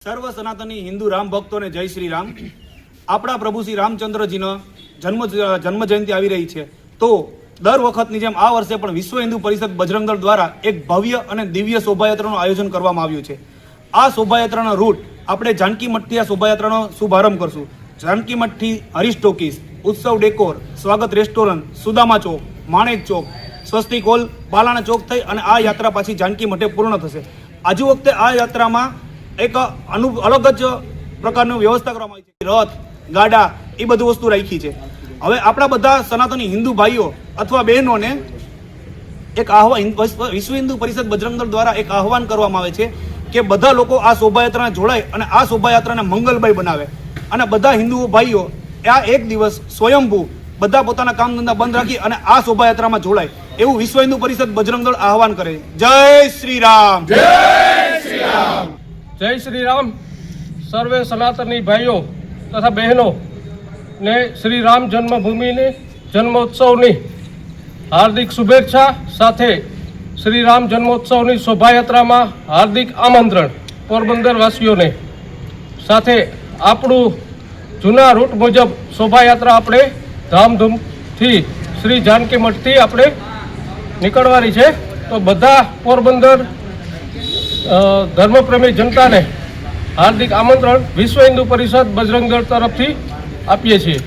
સર્વ સનાતની હિન્દુ રામ ભક્તોને જય શ્રી રામ। આપણા પ્રભુ શ્રી રામચંદ્રજીનો જન્મ જયંતિ આવી રહી છે, તો દર વખતની જેમ આ વર્ષે પણ વિશ્વ હિન્દુ પરિષદ બજરંગ દળ દ્વારા એક ભવ્ય અને દિવ્ય શોભાયાત્રાનું આયોજન કરવામાં આવ્યું છે। આ શોભાયાત્રાનો રૂટ આપણે જાનકી મઠથી આ શોભાયાત્રાનો શુભારંભ કરશું। જાનકી મઠથી હરીશ ટોકીસ, ઉત્સવ ડેકોર, સ્વાગત રેસ્ટોરન્ટ, સુદામા ચોક, માણેક ચોક, સ્વસ્તિક હોલ, બાલાણા ચોક થઈ અને આ યાત્રા પાછી જાનકી મઠે પૂર્ણ થશે। આજુ વખતે આ યાત્રામાં એક અલગ જ પ્રકારની વ્યવસ્થા કરવામાં આવી છે। રથ, ગાડા એ બધું વસ્તુ રાખી છે। હવે આપણા બધા સનાતની હિન્દુ ભાઈઓ અથવા બહેનોને એક આહવાન વિશ્વ હિન્દુ પરિષદ બજરંગ દળ દ્વારા એક આહવાન કરવામાં આવે છે કે બધા લોકો આ શોભાયાત્રાને જોડાય અને આ શોભાયાત્રાને મંગલમય બનાવે અને બધા હિન્દુ ભાઈઓ આ એક દિવસ સ્વયંભૂ બધા પોતાના કામ ધંધા બંધ રાખી અને આ શોભાયાત્રામાં જોડાય એવું વિશ્વ હિન્દુ પરિષદ બજરંગ દળ આહવાન કરે છે। જય શ્રી રામ, જય શ્રી રામ, જય શ્રી રામ। સર્વે સનાતની ભાઈઓ તથા બહેનો ને શ્રી રામ જન્મભૂમિની જન્મોત્સવની હાર્દિક શુભેચ્છા સાથે શ્રી રામ જન્મોત્સવની શોભાયાત્રામાં હાર્દિક આમંત્રણ પોરબંદર વાસીઓને। સાથે આપણું જૂના રૂટ મુજબ શોભાયાત્રા આપણે ધામધૂમથી શ્રી જાનકી મઠથી આપણે નીકળવાની છે, તો બધા પોરબંદર ધર્મપ્રેમી જનતાને હાર્દિક આમંત્રણ વિશ્વ હિન્દુ પરિષદ બજરંગ દળ તરફથી આપીએ છીએ।